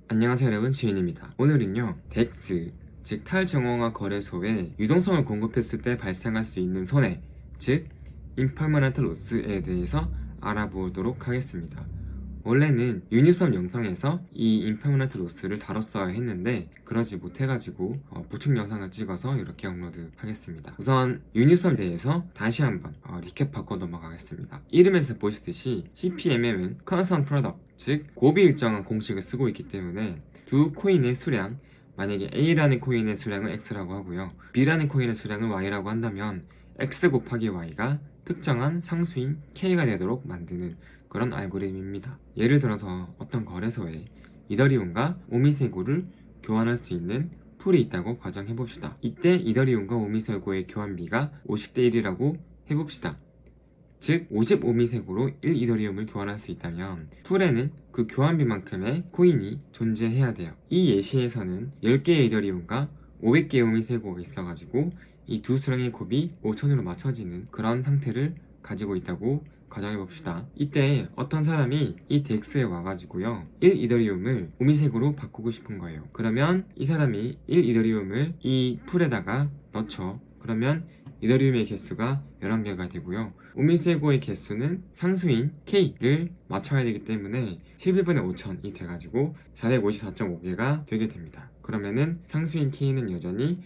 안녕하세요 여러분, 지인입니다. 오늘은요 덱스 즉 탈정형화 거래소에 유동성을 공급했을 때 발생할 수 있는 손해, 즉 임퍼머넌트 로스에 대해서 알아보도록 하겠습니다. 원래는 유니썸 영상에서 이 임퍼머넌트 로스를 다뤘어야 했는데 그러지 못해가지고 보충 영상을 찍어서 이렇게 업로드 하겠습니다. 우선 유니썸에 대해서 다시 한번 리캡하고 넘어가겠습니다. 이름에서 보시듯이 CPMM은 Constant Product, 즉 곱이 일정한 공식을 쓰고 있기 때문에 두 코인의 수량, 만약에 A라는 코인의 수량을 X라고 하고요, B라는 코인의 수량을 Y라고 한다면 X 곱하기 Y가 특정한 상수인 K가 되도록 만드는 그런 알고리즘입니다. 예를 들어서 어떤 거래소에 이더리움과 오미세고를 교환할 수 있는 풀이 있다고 가정해봅시다. 이때 이더리움과 오미세고의 교환비가 50대 1이라고 해봅시다. 즉 55미세고로 1 이더리움을 교환할 수 있다면 풀에는 그 교환비만큼의 코인이 존재해야 돼요. 이 예시에서는 10개의 이더리움과 500개의 오미세고가 있어가지고 이 두 수량의 곱이 5000으로 맞춰지는 그런 상태를 가지고 있다고 가정해봅시다. 이때 어떤 사람이 이 덱스에 와가지고요 1 이더리움을 오미세고로 바꾸고 싶은 거예요. 그러면 이 사람이 1 이더리움을 이 풀에다가 넣죠. 그러면 이더리움의 개수가 11개가 되고요. 오미세고의 개수는 상수인 K를 맞춰야 되기 때문에 11분의 5000이 돼가지고 454.5개가 되게 됩니다. 그러면은 상수인 K는 여전히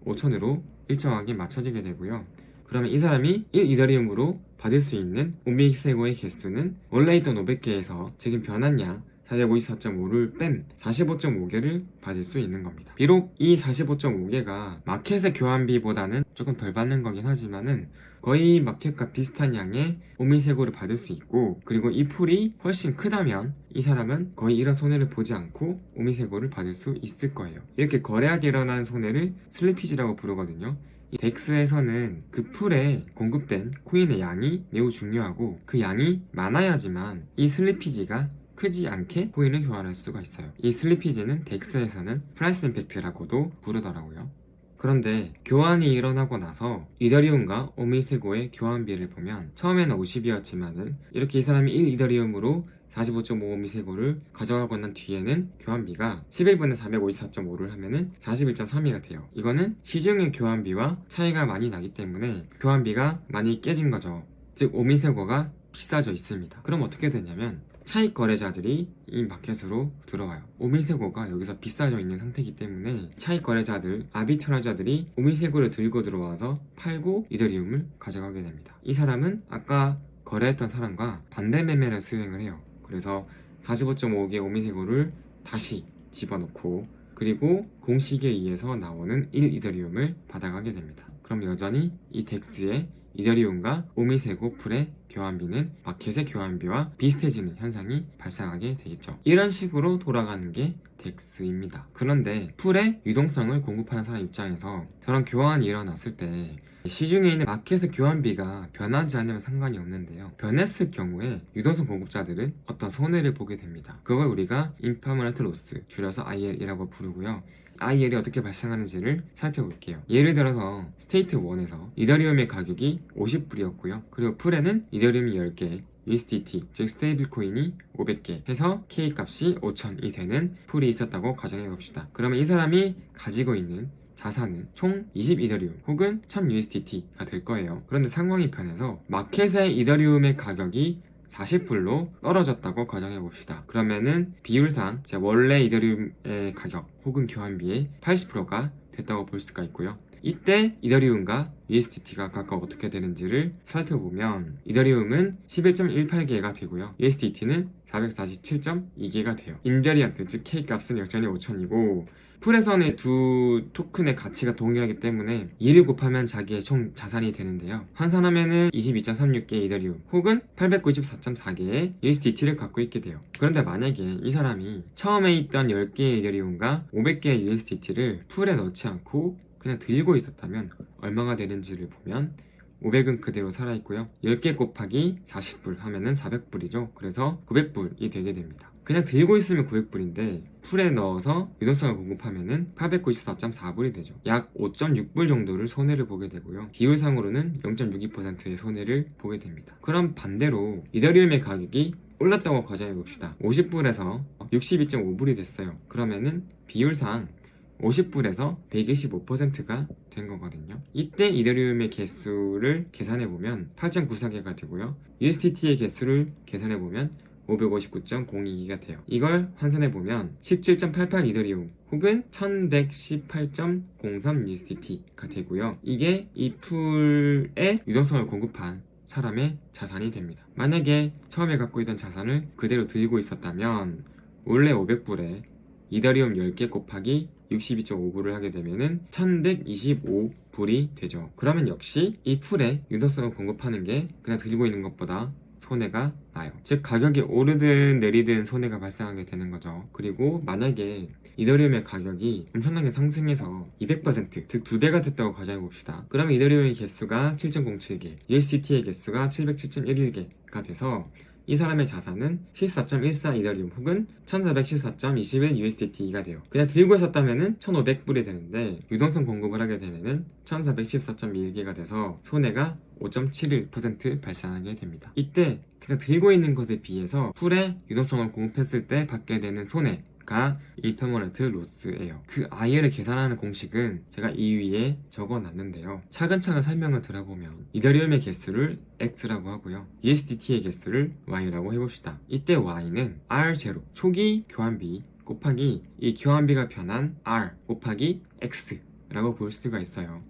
5000으로 일정하게 맞춰지게 되고요. 그러면 이 사람이 1 이더리움으로 받을 수 있는 오미세고의 개수는 원래 있던 500개에서 지금 변한 양 454.5를 뺀 45.5개를 받을 수 있는 겁니다. 비록 이 45.5개가 마켓의 교환비보다는 조금 덜 받는 거긴 하지만은 거의 마켓과 비슷한 양의 오미세고를 받을 수 있고, 그리고 이 풀이 훨씬 크다면 이 사람은 거의 이런 손해를 보지 않고 오미세고를 받을 수 있을 거예요. 이렇게 거래하게 일어나는 손해를 슬리피지라고 부르거든요. 이 덱스에서는 그 풀에 공급된 코인의 양이 매우 중요하고 그 양이 많아야지만 이 슬리피지가 크지 않게 코인을 교환할 수가 있어요. 이 슬리피지는 덱스에서는 프라이스 임팩트라고도 부르더라고요. 그런데 교환이 일어나고 나서 이더리움과 오미세고의 교환비를 보면 처음에는 50이었지만은 이렇게 이 사람이 1 이더리움으로 45.5오미세고를 가져가고 난 뒤에는 교환비가 11분의 454.5를 하면은 41.32가 돼요. 이거는 시중의 교환비와 차이가 많이 나기 때문에 교환비가 많이 깨진 거죠. 즉 오미세고가 비싸져 있습니다. 그럼 어떻게 되냐면 차익 거래자들이 이 마켓으로 들어와요. 오미세고가 여기서 비싸져 있는 상태이기 때문에 차익 거래자들, 아비트라자들이 오미세고를 들고 들어와서 팔고 이더리움을 가져가게 됩니다. 이 사람은 아까 거래했던 사람과 반대 매매를 수행을 해요. 그래서 45.5개 오미세고를 다시 집어넣고 그리고 공식에 의해서 나오는 1 이더리움을 받아가게 됩니다. 그럼 여전히 이 덱스의 이더리움과 오미세고 풀의 교환비는 마켓의 교환비와 비슷해지는 현상이 발생하게 되겠죠. 이런 식으로 돌아가는 게 덱스입니다. 그런데 풀의 유동성을 공급하는 사람 입장에서 저런 교환이 일어났을 때 시중에 있는 마켓의 교환비가 변하지 않으면 상관이 없는데요, 변했을 경우에 유동성 공급자들은 어떤 손해를 보게 됩니다. 그걸 우리가 임퍼머넌트 로스, 줄여서 IL이라고 부르고요. IL이 어떻게 발생하는지를 살펴볼게요. 예를 들어서 스테이트 1에서 이더리움의 가격이 50불이었고요. 그리고 풀에는 이더리움이 10개, USDT, 즉 스테이블 코인이 500개 해서 K 값이 5000이 되는 풀이 있었다고 가정해 봅시다. 그러면 이 사람이 가지고 있는 자산은 총 20 이더리움 혹은 1000 USDT가 될 거예요. 그런데 상황이 변해서 마켓의 이더리움의 가격이 40불로 떨어졌다고 가정해 봅시다. 그러면은 비율상 원래 이더리움의 가격 혹은 교환비의 80%가 됐다고 볼 수가 있고요. 이때 이더리움과 USDT가 각각 어떻게 되는지를 살펴보면 이더리움은 11.18개가 되고요, USDT는 447.2개가 돼요. 인베리언트, 즉 K값은 여전히 5000이고 풀에서는 두 토큰의 가치가 동일하기 때문에 2를 곱하면 자기의 총 자산이 되는데요, 환산하면은 22.36개의 이더리움 혹은 894.4개의 USDT를 갖고 있게 돼요. 그런데 만약에 이 사람이 처음에 있던 10개의 이더리움과 500개의 USDT를 풀에 넣지 않고 그냥 들고 있었다면 얼마가 되는지를 보면 500은 그대로 살아있고요, 10개 곱하기 40불 하면은 400불이죠. 그래서 900불이 되게 됩니다. 그냥 들고 있으면 900불인데 풀에 넣어서 유동성을 공급하면은 894.4불이 되죠. 약 5.6불 정도를 손해를 보게 되고요, 비율상으로는 0.62%의 손해를 보게 됩니다. 그럼 반대로 이더리움의 가격이 올랐다고 가정해 봅시다. 50불에서 62.5불이 됐어요. 그러면은 비율상 50불에서 125%가 된 거거든요. 이때 이더리움의 개수를 계산해보면 8.94개가 되고요. USDT의 개수를 계산해보면 559.02기가 돼요. 이걸 환산해보면 17.88 이더리움 혹은 1118.03 USDT가 되고요. 이게 이 풀의 유동성을 공급한 사람의 자산이 됩니다. 만약에 처음에 갖고 있던 자산을 그대로 들고 있었다면 원래 500불에 이더리움 10개 곱하기 62.5불을 하게 되면은 1125불이 되죠. 그러면 역시 이 풀에 유동성을 공급하는 게 그냥 들고 있는 것보다 손해가 나요. 즉 가격이 오르든 내리든 손해가 발생하게 되는 거죠. 그리고 만약에 이더리움의 가격이 엄청나게 상승해서 200% 즉 2배가 됐다고 가정해 봅시다. 그러면 이더리움의 개수가 7.07개, USDT의 개수가 707.11개가 돼서 이 사람의 자산은 14.14 이더리움 혹은 1414.21 USDT가 돼요. 그냥 들고 있었다면은 1500불이 되는데 유동성 공급을 하게 되면은 1414.21개가 돼서 손해가 5.71% 발생하게 됩니다. 이때 그냥 들고 있는 것에 비해서 풀에 유동성을 공급했을 때 받게 되는 손해가 임퍼머넌트 로스예요. 그 IR을 계산하는 공식은 제가 이 위에 적어놨는데요. 차근차근 설명을 들어보면 이더리움의 개수를 X라고 하고요. USDT의 개수를 Y라고 해봅시다. 이때 Y는 R0 초기 교환비 곱하기 이 교환비가 변한 R 곱하기 X라고 볼 수가 있어요.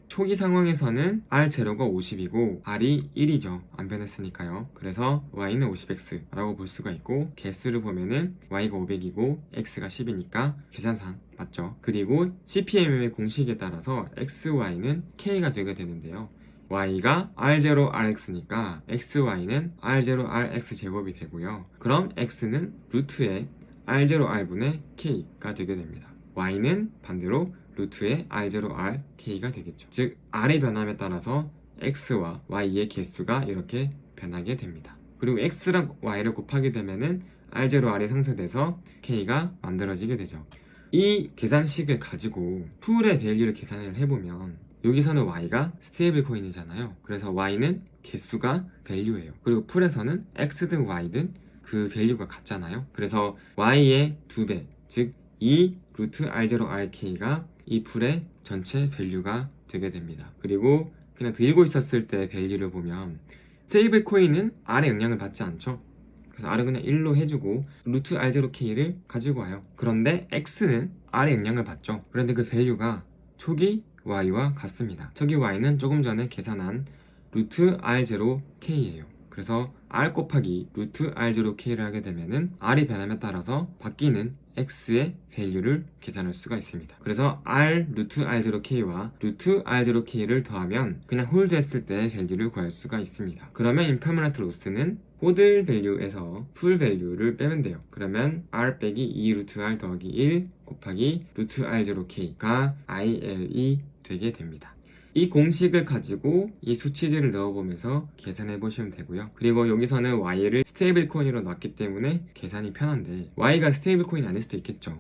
초기 상황에서는 R0가 50이고 R이 1이죠. 안 변했으니까요. 그래서 Y는 50X라고 볼 수가 있고 개수를 보면은 Y가 500이고 X가 10이니까 계산상 맞죠. 그리고 CPM의 공식에 따라서 XY는 K가 되게 되는데요. Y가 R0RX니까 XY는 R0RX 제곱이 되고요. 그럼 X는 루트의 R0R분의 K가 되게 됩니다. Y는 반대로 루트의 R0RK가 되겠죠. 즉 R의 변함에 따라서 X와 Y의 개수가 이렇게 변하게 됩니다. 그리고 X랑 Y를 곱하게 되면은 R0R이 상쇄돼서 K가 만들어지게 되죠. 이 계산식을 가지고 풀의 밸류를 계산을 해보면 여기서는 Y가 스테이블 코인이잖아요. 그래서 Y는 개수가 밸류예요. 그리고 풀에서는 X든 Y든 그 밸류가 같잖아요. 그래서 Y의 2배, 즉 2 루트 R0RK가 이 풀의 전체 밸류가 되게 됩니다. 그리고 그냥 들고 있었을 때 밸류를 보면 스테이블 코인은 R의 영향을 받지 않죠. 그래서 R을 그냥 1로 해주고 루트 R0K를 가지고 와요. 그런데 X는 R의 영향을 받죠. 그런데 그 밸류가 초기 Y와 같습니다. 초기 Y는 조금 전에 계산한 루트 R0K예요. 그래서 R 곱하기 루트 R0K를 하게 되면은 R이 변함에 따라서 바뀌는 X의 밸류를 계산할 수가 있습니다. 그래서 R 루트 R0K와 루트 R0K를 더하면 그냥 홀드 했을 때 밸류를 구할 수가 있습니다. 그러면 임퍼머넌트 로스는 홀드 밸류에서 풀 밸류를 빼면 돼요. 그러면 R 빼기 2 루트 R 더하기 1 곱하기 루트 R0K가 IL이 되게 됩니다. 이 공식을 가지고 이 수치들을 넣어보면서 계산해 보시면 되고요. 그리고 여기서는 Y를 스테이블 코인으로 놨기 때문에 계산이 편한데 Y가 스테이블 코인이 아닐 수도 있겠죠.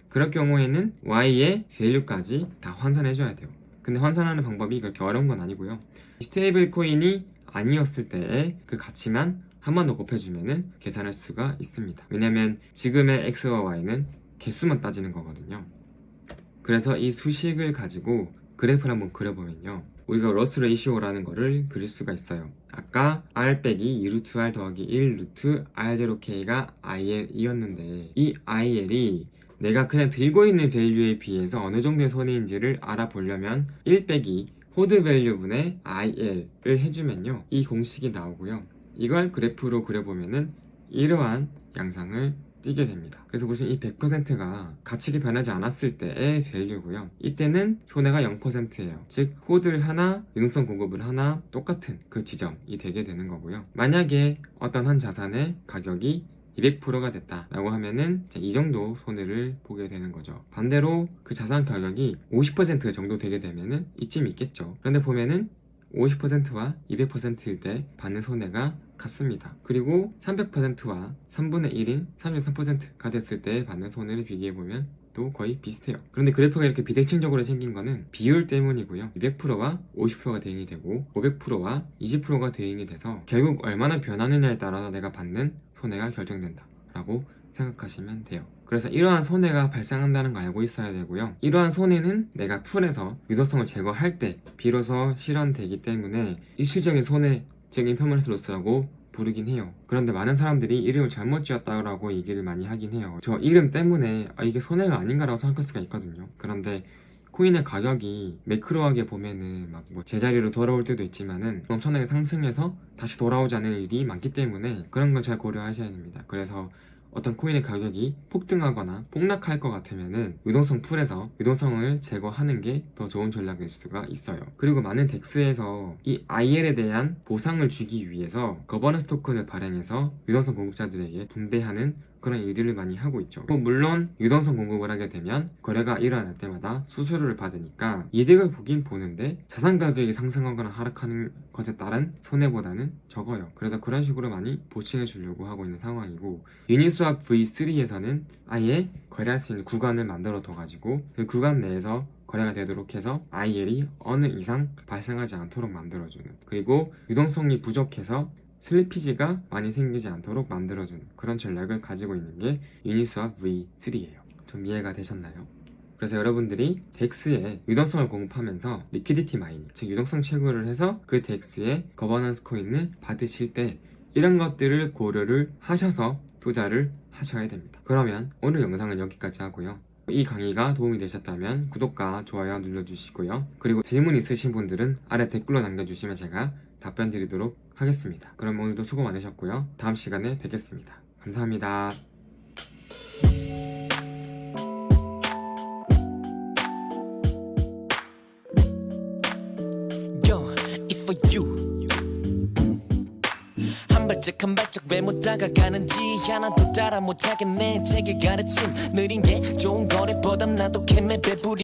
그럴 경우에는 Y의 밸류까지 다 환산해 줘야 돼요. 근데 환산하는 방법이 그렇게 어려운 건 아니고요. 스테이블 코인이 아니었을 때의 그 가치만 한 번 더 곱해주면은 계산할 수가 있습니다. 왜냐면 지금의 X와 Y는 개수만 따지는 거거든요. 그래서 이 수식을 가지고 그래프를 한번 그려보면요. 우리가 로스 레이시오라는 거를 그릴 수가 있어요. 아까 R 빼기 2 루트 R 더하기 1 루트 R0K가 IL이었는데 이 IL이 내가 그냥 들고 있는 밸류에 비해서 어느 정도의 손해인지를 알아보려면 1 빼기 홀드 밸류분의 IL을 해주면요. 이 공식이 나오고요. 이걸 그래프로 그려보면은 이러한 양상을 띄게 됩니다. 그래서 보시면 이 100%가 가치가 변하지 않았을 때의 밸류고요. 이때는 손해가 0%예요. 즉 홀드를 하나, 유동성 공급을 하나 똑같은 그 지점이 되게 되는 거고요. 만약에 어떤 한 자산의 가격이 200%가 됐다 라고 하면은 이 정도 손해를 보게 되는 거죠. 반대로 그 자산 가격이 50% 정도 되게 되면은 이쯤 있겠죠. 그런데 보면은 50%와 200%일 때 받는 손해가 같습니다. 그리고 300%와 3분의 1인 33%가 됐을 때 받는 손해를 비교해보면 또 거의 비슷해요. 그런데 그래프가 이렇게 비대칭적으로 생긴 거는 비율 때문이고요. 200%와 50%가 대응이 되고 500%와 20%가 대응이 돼서 결국 얼마나 변하느냐에 따라서 내가 받는 손해가 결정된다 라고 생각하시면 돼요. 그래서 이러한 손해가 발생한다는 거 알고 있어야 되고요. 이러한 손해는 내가 풀에서 유동성을 제거할 때 비로소 실현되기 때문에 일시적인 손해, 즉 임퍼머넌트 로스라고 부르긴 해요. 그런데 많은 사람들이 이름을 잘못 지었다라고 얘기를 많이 하긴 해요. 저 이름 때문에 이게 손해가 아닌가라고 생각할 수가 있거든요. 그런데 코인의 가격이 매크로하게 보면은 막 뭐 제자리로 돌아올 때도 있지만은 엄청나게 상승해서 다시 돌아오지 않을 일이 많기 때문에 그런 걸 잘 고려하셔야 됩니다. 그래서 어떤 코인의 가격이 폭등하거나 폭락할 것 같으면은 유동성 풀에서 유동성을 제거하는 게 더 좋은 전략일 수가 있어요. 그리고 많은 덱스에서 이 IL에 대한 보상을 주기 위해서 거버넌스 토큰을 발행해서 유동성 공급자들에게 분배하는 그런 일들을 많이 하고 있죠. 물론 유동성 공급을 하게 되면 거래가 일어날 때마다 수수료를 받으니까 이득을 보긴 보는데 자산 가격이 상승하거나 하락하는 것에 따른 손해보다는 적어요. 그래서 그런 식으로 많이 보충해 주려고 하고 있는 상황이고, 유니스왑 V3에서는 아예 거래할 수 있는 구간을 만들어 둬가지고 그 구간 내에서 거래가 되도록 해서 IL이 어느 이상 발생하지 않도록 만들어주는, 그리고 유동성이 부족해서 슬리피지가 많이 생기지 않도록 만들어주는 그런 전략을 가지고 있는 게 유니스왑 V3예요. 좀 이해가 되셨나요? 그래서 여러분들이 덱스에 유동성을 공급하면서 리퀴디티 마이닝, 즉 유동성 채굴을 해서 그 덱스에 거버넌스 코인을 받으실 때 이런 것들을 고려를 하셔서 투자를 하셔야 됩니다. 그러면 오늘 영상은 여기까지 하고요. 이 강의가 도움이 되셨다면 구독과 좋아요 눌러주시고요. 그리고 질문 있으신 분들은 아래 댓글로 남겨주시면 제가 답변 드리도록 하겠습니다. 그럼 오늘도 수고 많으셨고요. 다음 시간에 뵙겠습니다. 감사합니다. Yo, it's for you. 한 발짝 왜 못 다가가는지 하나도 따라 못하겠네. 제게 가르침 느린 게 좋은 거래 보담 나도 캠에 배부리